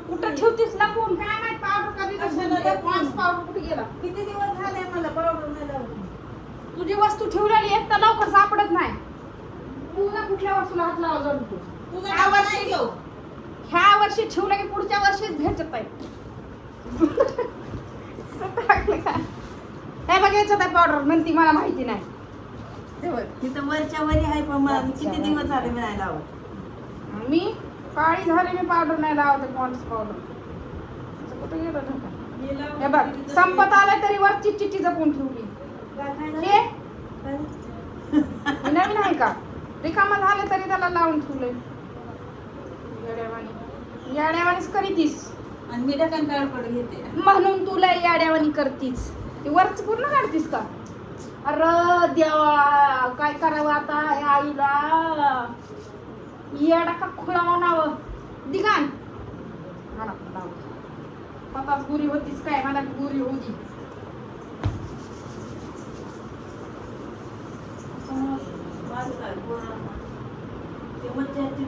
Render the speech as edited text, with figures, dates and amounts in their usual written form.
कुठं ठेवतीस लपून काय माहित पावडर कधी पॉन्ड्स पावडर कुठे गेला किती दिवस झाले मला पावडर नाही लावली. तुझी वस्तू ठेवलेली एक तर लवकर सापडत नाही तू ना कुठल्या वस्तूला हात लावा जाऊन तू तुझं ह्या नाव वर्षी नाही घेऊ. ह्या वर्षी ठेवलं की पुढच्या वर्षीच भेटत आहे टाकलं का हे बघायचं त्या पावडर नंतर मला माहिती नाही ते बघ. तिथं वरच्या वरी आहे पण मला किती दिवस झाले मी नाही लावत. मी काळी झाली मी पावडर नाही लावते पॉन्ड्स पावडर कुठे गेलं ढोका? मी लावते. हे बघ संपत आलं तरी वरची चिठ्ठी जपून ठेवली काय झालं? हे काय? हे नवीन आहे का रिकामा झालं तरी त्याला लावून ठेवलंय याड्यावानीच करीतीस आणि मी ढक्कन काढ घेते. म्हणून तुला याड्यावानी करतीस ती वरच पूर्ण काढतीस का अरे देवा काय करावं आता या आईला येडा का खुळा म्हणावं दिगान मला स्वतःच गुरी होतीस काय मला गुरी होती माझं काय पोरं. ते मज्जा येते.